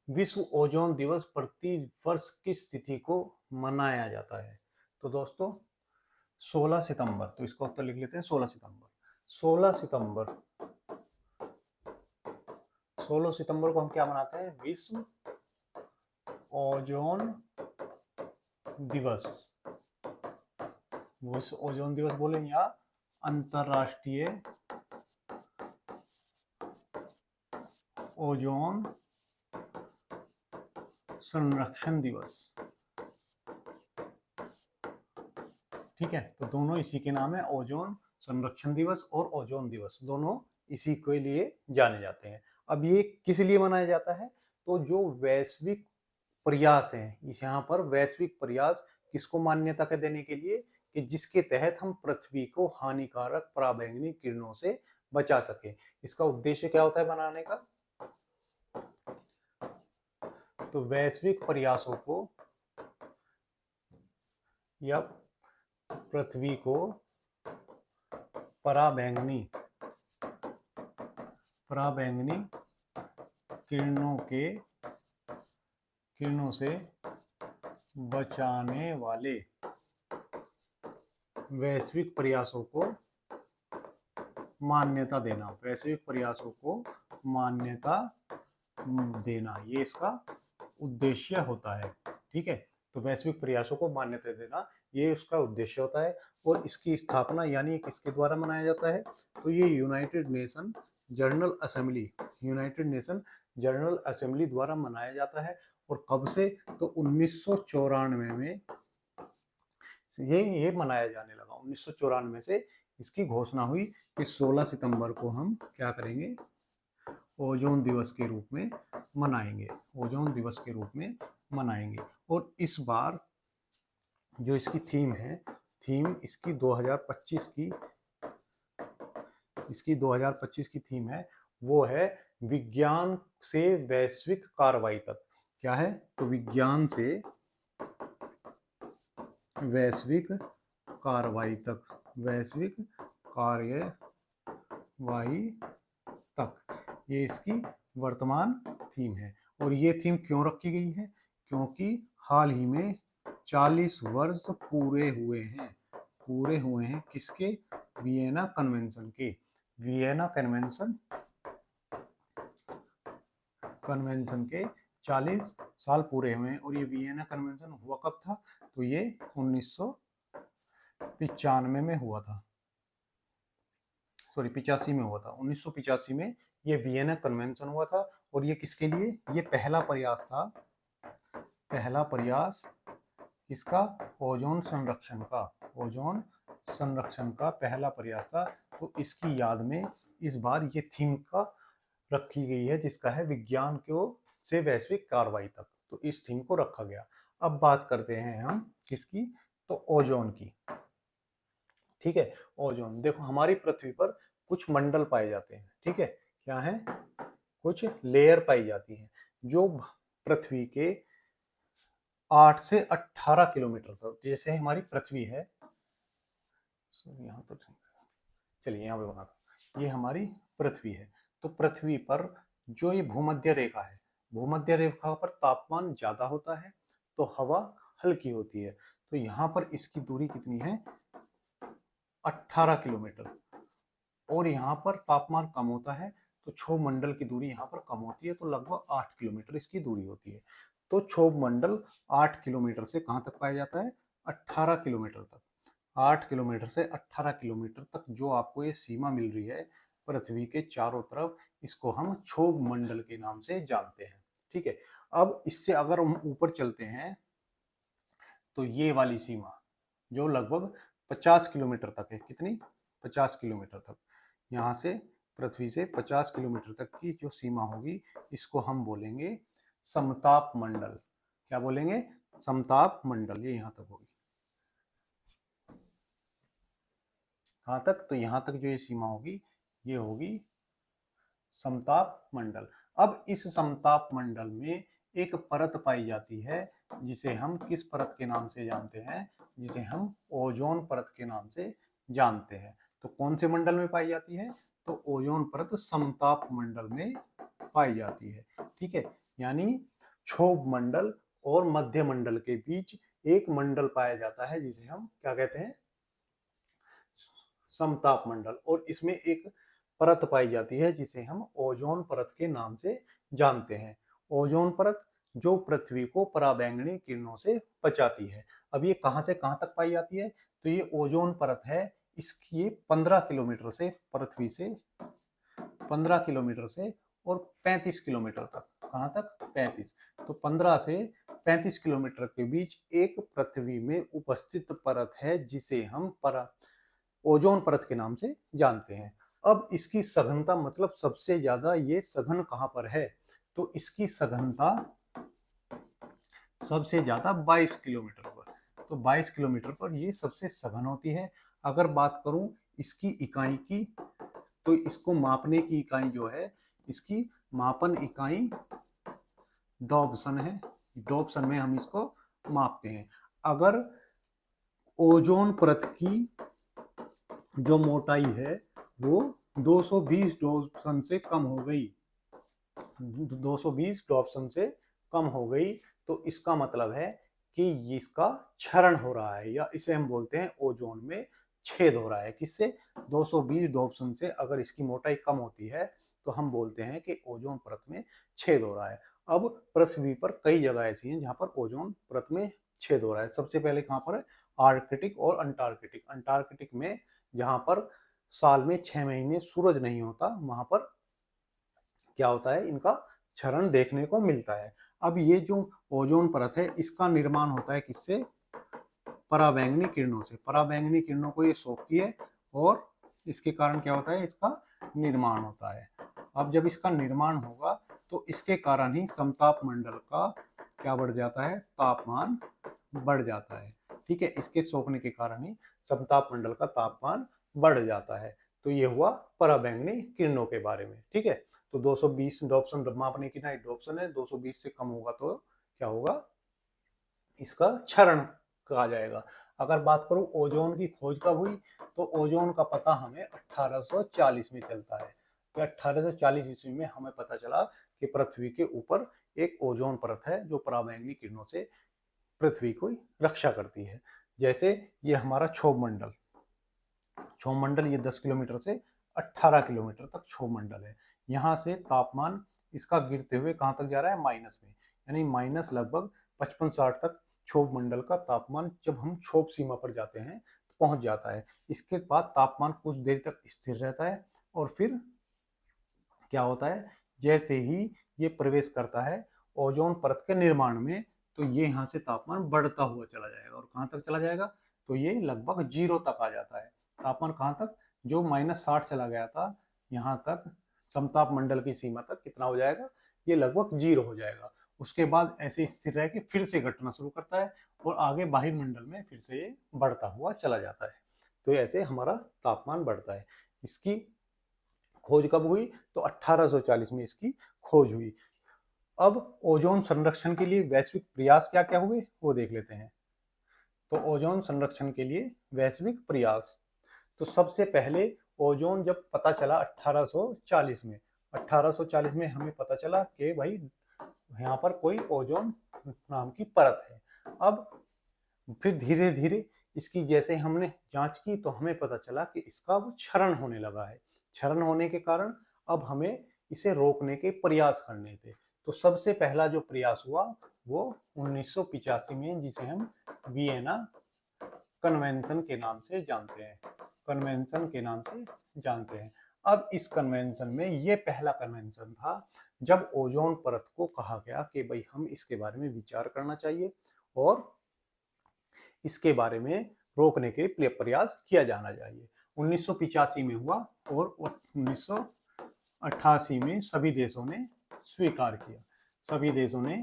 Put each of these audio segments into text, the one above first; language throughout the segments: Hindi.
विश्व ओजोन दिवस प्रति वर्ष किस तिथि को मनाया जाता है? तो दोस्तों 16 सितंबर, तो इसका उत्तर लिख लेते हैं 16 सितंबर। 16 सितंबर 16 सितंबर को हम क्या मनाते हैं? विश्व ओजोन दिवस। विश्व ओजोन दिवस बोले या अंतरराष्ट्रीय ओजोन संरक्षण दिवस। ठीक है, तो दोनों इसी के नाम है, ओजोन संरक्षण दिवस और ओजोन दिवस, दोनों इसी के लिए जाने जाते हैं। अब ये किस लिए मनाया जाता है? तो जो वैश्विक प्रयास है, इस यहाँ पर वैश्विक प्रयास किसको मान्यता के देने के लिए कि जिसके तहत हम पृथ्वी को हानिकारक पराबैंगनी किरणों से बचा सके। इसका उद्देश्य क्या होता है बनाने का? तो वैश्विक प्रयासों को या पृथ्वी को पराबैंगनी किरणों से बचाने वाले वैश्विक प्रयासों को मान्यता देना। वैश्विक प्रयासों को मान्यता देना, ये इसका उद्देश्य होता है। ठीक है, तो वैश्विक प्रयासों को मान्यता देना ये उसका उद्देश्य होता है। और इसकी स्थापना यानी किसके द्वारा मनाया जाता है? तो ये यूनाइटेड नेशन जनरल असेंबली द्वारा मनाया जाता है। और कब से? तो 1994 में ये मनाया जाने लगा। 1994 से इसकी घोषणा हुई कि 16 सितंबर को हम क्या करेंगे? ओजोन दिवस के रूप में मनाएंगे। ओजोन दिवस के रूप में मनाएंगे। और इस बार जो इसकी थीम है, थीम इसकी 2025 की थीम है, वो है विज्ञान से वैश्विक कार्रवाई तक। क्या है? तो विज्ञान से वैश्विक कार्रवाई तक, वैश्विक कार्यवाही तक, ये इसकी वर्तमान थीम है। और ये थीम क्यों रखी गई है? क्योंकि हाल ही में 40 वर्ष पूरे हुए हैं किसके? वियना कन्वेंशन के। वियना कन्वेंशन के 40 साल पूरे हुए हैं। और ये वियना कन्वेंशन हुआ कब था? तो ये 1995 में हुआ था, सॉरी 85 में हुआ था। 1985 में ये वियना कन्वेंशन हुआ था। और ये किसके लिए? ये पहला प्रयास था, पहला प्रयास किसका? ओजोन संरक्षण का पहला प्रयास था। तो इसकी याद में इस बार ये थीम का रखी गई है, जिसका है विज्ञान को से वैश्विक कार्रवाई तक। तो इस थीम को रखा गया। अब बात करते हैं हम किसकी? तो ओजोन की। ठीक है, ओजोन देखो, हमारी पृथ्वी पर कुछ मंडल पाए जाते हैं। ठीक है, क्या है? कुछ लेयर पाई जाती हैं जो पृथ्वी के 8 से 18 किलोमीटर तक, जैसे हमारी पृथ्वी है, यहाँ तक चलिए यहाँ पे बनाता, ये हमारी पृथ्वी है। तो पृथ्वी पर जो ये भूमध्य रेखा है, भूमध्य रेखा पर तापमान ज्यादा होता है तो हवा हल्की होती है। तो यहाँ पर इसकी दूरी कितनी है? 18 किलोमीटर। और यहाँ पर तापमान कम होता है तो क्षोभ मंडल की दूरी यहाँ पर कम होती है, तो लगभग 8 किलोमीटर इसकी दूरी होती है। तो क्षोभ मंडल 8 किलोमीटर से कहाँ तक पाया जाता है? 18 किलोमीटर तक। 8 किलोमीटर से 18 किलोमीटर तक जो आपको ये सीमा मिल रही है पृथ्वी के चारों तरफ, इसको हम क्षोभ मंडल के नाम से जानते हैं। ठीक है, अब इससे अगर हम ऊपर चलते हैं तो ये वाली सीमा जो लगभग 50 किलोमीटर तक है, कितनी? 50 किलोमीटर तक, यहाँ से पृथ्वी से 50 किलोमीटर तक की जो सीमा होगी, इसको हम बोलेंगे समताप मंडल। क्या बोलेंगे? समताप मंडल। ये यहाँ तक होगी। कहाँ तक? तो यहाँ तक जो ये सीमा होगी, ये होगी समताप मंडल। अब इस समताप मंडल में एक परत पाई जाती है, जिसे हम किस परत के नाम से जानते हैं? जिसे हम ओजोन परत के नाम से जानते हैं। तो कौन से मंडल में पाई जाती है? तो ओजोन परत समताप मंडल में पाई जाती है। ठीक है, यानी क्षोभ मंडल और मध्य मंडल के बीच एक मंडल पाया जाता है जिसे हम क्या कहते हैं, समताप मंडल। और इसमें एक परत पाई जाती है जिसे हम ओजोन परत के नाम से जानते हैं। ओजोन परत जो पृथ्वी को पराबैंगनी किरणों से बचाती है। अब ये कहां से कहां तक पाई जाती है, तो ये ओजोन परत है, इसकी 15 किलोमीटर से पृथ्वी से 15 किलोमीटर से और 35 किलोमीटर तक, कहां तक, 35, तो 15 से 35 किलोमीटर के बीच एक पृथ्वी में उपस्थित परत है जिसे हम ओजोन परत के नाम से जानते हैं। अब इसकी सघनता, मतलब सबसे ज्यादा ये सघन कहां पर है, तो इसकी सघनता सबसे ज्यादा 22 किलोमीटर पर, तो 22 किलोमीटर पर ये सबसे सघन होती है। अगर बात करूं इसकी इकाई की, तो इसको मापने की इकाई जो है, इसकी मापन इकाई डॉप्सन है। डॉप्सन में हम इसको मापते हैं। अगर ओजोन परत की जो मोटाई है वो 220 डॉप्सन से कम हो गई, 220 डॉप्सन से कम हो गई, तो इसका मतलब है कि इसका क्षरण हो रहा है, या इसे हम बोलते हैं ओजोन में छेद हो रहा है। किससे, 220 डॉप्सन से अगर इसकी मोटाई कम होती है तो हम बोलते हैं कि ओजोन परत में छेद हो रहा है। अब पृथ्वी पर कई जगह ऐसी हैं जहां पर ओजोन परत में छेद हो रहा है। सबसे पहले कहां पर है, आर्कटिक और अंटार्कटिक। अंटार्कटिक में जहां पर साल में 6 महीने सूरज नहीं होता, वहां पर क्या होता है, इनका क्षरण देखने को मिलता है। अब ये जो ओजोन परत है इसका निर्माण होता है किससे, पराबैंगनी किरणों से। पराबैंगनी किरणों को ये सोखती है और इसके कारण क्या होता है, इसका निर्माण होता है। अब जब इसका निर्माण होगा तो इसके कारण ही समताप मंडल का क्या बढ़ जाता है, तापमान बढ़ जाता है। ठीक है, इसके सोखने के कारण ही समताप मंडल का तापमान बढ़ जाता है। तो ये हुआ पराबैंगनी किरणों के बारे में। ठीक है, तो 220 डॉप्सन मापने की ना डॉप्सन है, 220 से कम होगा तो क्या होगा, इसका क्षरण कहा जाएगा। अगर बात करूं ओजोन की खोज कब हुई, तो ओजोन का पता हमें 1840 में चलता है। तो 1840 ईस्वी में हमें पता चला कि पृथ्वी के ऊपर एक ओजोन परत है जो पराबैंगनी किरणों से पृथ्वी की रक्षा करती है। जैसे ये हमारा क्षोभ मंडल, क्षोभ मंडल ये 10 किलोमीटर से 18 किलोमीटर तक क्षोभ मंडल है। यहाँ से तापमान इसका गिरते हुए कहाँ तक जा रहा है, माइनस में, यानी माइनस लगभग 55-60 तक क्षोभ मंडल का तापमान जब हम क्षोभ सीमा पर जाते हैं तो पहुंच जाता है। इसके बाद तापमान कुछ देर तक स्थिर रहता है और फिर क्या होता है, जैसे ही ये प्रवेश करता है ओजोन परत के निर्माण में, तो ये यहाँ से तापमान बढ़ता हुआ चला जाएगा। और कहाँ तक चला जाएगा, तो ये लगभग 0 तक आ जाता है। तापमान कहाँ तक, जो -60 चला गया था, यहाँ तक समताप मंडल की सीमा तक कितना हो जाएगा, ये लगभग 0 हो जाएगा। उसके बाद ऐसे स्थिर रह के फिर से घटना शुरू करता है और आगे बाह्य मंडल में फिर से ये बढ़ता हुआ चला जाता है। तो ऐसे हमारा तापमान बढ़ता है। इसकी खोज कब हुई, तो 1840 में इसकी खोज हुई। अब ओजोन संरक्षण के लिए वैश्विक प्रयास क्या क्या हुए वो देख लेते हैं। तो ओजोन संरक्षण के लिए वैश्विक प्रयास, तो सबसे पहले ओजोन जब पता चला 1840 में, 1840 में हमें पता चला कि भाई यहाँ पर कोई ओजोन नाम की परत है। अब फिर धीरे धीरे इसकी जैसे हमने जांच की तो हमें पता चला कि इसका क्षरण होने लगा है। क्षरण होने के कारण अब हमें इसे रोकने के प्रयास करने थे। तो सबसे पहला जो प्रयास हुआ वो 1985 में, जिसे हम वियना कन्वेंशन के नाम से जानते हैं, कन्वेंशन के नाम से जानते हैं। अब इस कन्वेंशन में ये पहला कन्वेंशन था जब ओजोन परत को कहा गया कि भाई हम इसके बारे में विचार करना चाहिए और इसके बारे में रोकने के लिए प्रयास किया जाना चाहिए। 1985 में हुआ और 1988 में सभी देशों ने स्वीकार किया। सभी देशों ने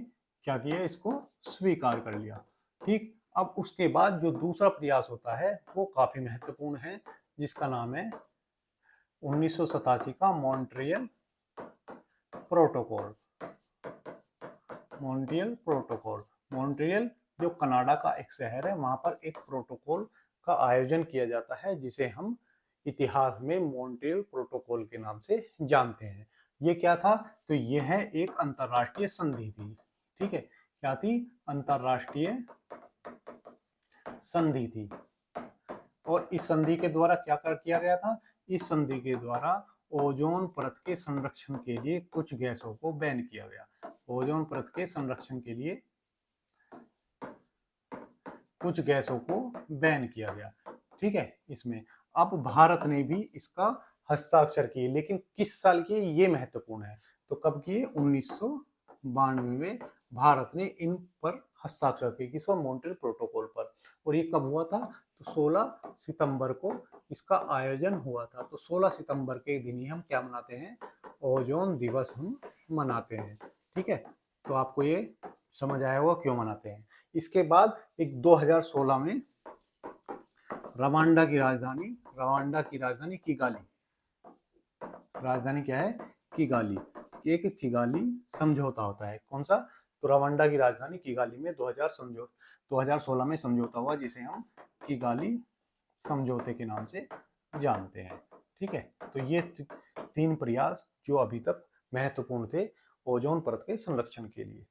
क्या किया, इसको स्वीकार कर लिया। ठीक, अब उसके बाद जो दूसरा प्रयास होता है वो काफी महत्वपूर्ण है, जिसका नाम है 1987 का Montreal protocol. Montreal protocol, Montreal जो कनाडा का एक शहर है, वहां पर एक प्रोटोकॉल का आयोजन किया जाता है जिसे हम इतिहास में मॉन्ट्रियल प्रोटोकॉल के नाम से जानते हैं। ये क्या था, तो यह है एक अंतरराष्ट्रीय संधि थी। ठीक है, क्या थी? अंतरराष्ट्रीय संधि थी। और इस संधि के द्वारा क्या कर किया गया था? इस संधि के द्वारा ओजोन परत के संरक्षण के लिए कुछ गैसों को बैन किया गया। ओजोन परत के संरक्षण के लिए कुछ गैसों को बैन किया गया, ठीक है। इसमें अब भारत ने भी इसका हस्ताक्षर किए, लेकिन किस साल किए ये महत्वपूर्ण है। तो कब किए? 1992 में भारत ने इन पर हस्ताक्षर किए, किस पर? मॉन्ट्रियल प्रोटोकॉल पर। और ये कब हुआ था? तो 16 सितंबर को इसका आयोजन हुआ था। तो 16 सितंबर के दिन ही हम क्या मनाते हैं? ओजोन दिवस हम मनाते हैं, ठीक है। तो आपको ये समझ आया होगा क्यों मनाते हैं। इसके बाद एक 2016 में रवांडा की राजधानी किगाली, राजधानी क्या है? किगाली। एक किगाली समझौता होता है। कौन सा? तो रवांडा की राजधानी किगाली में 2016 में समझौता हुआ, जिसे हम किगाली समझौते के नाम से जानते हैं, ठीक है। तो ये 3 प्रयास जो अभी तक महत्वपूर्ण थे ओजोन परत के संरक्षण के लिए।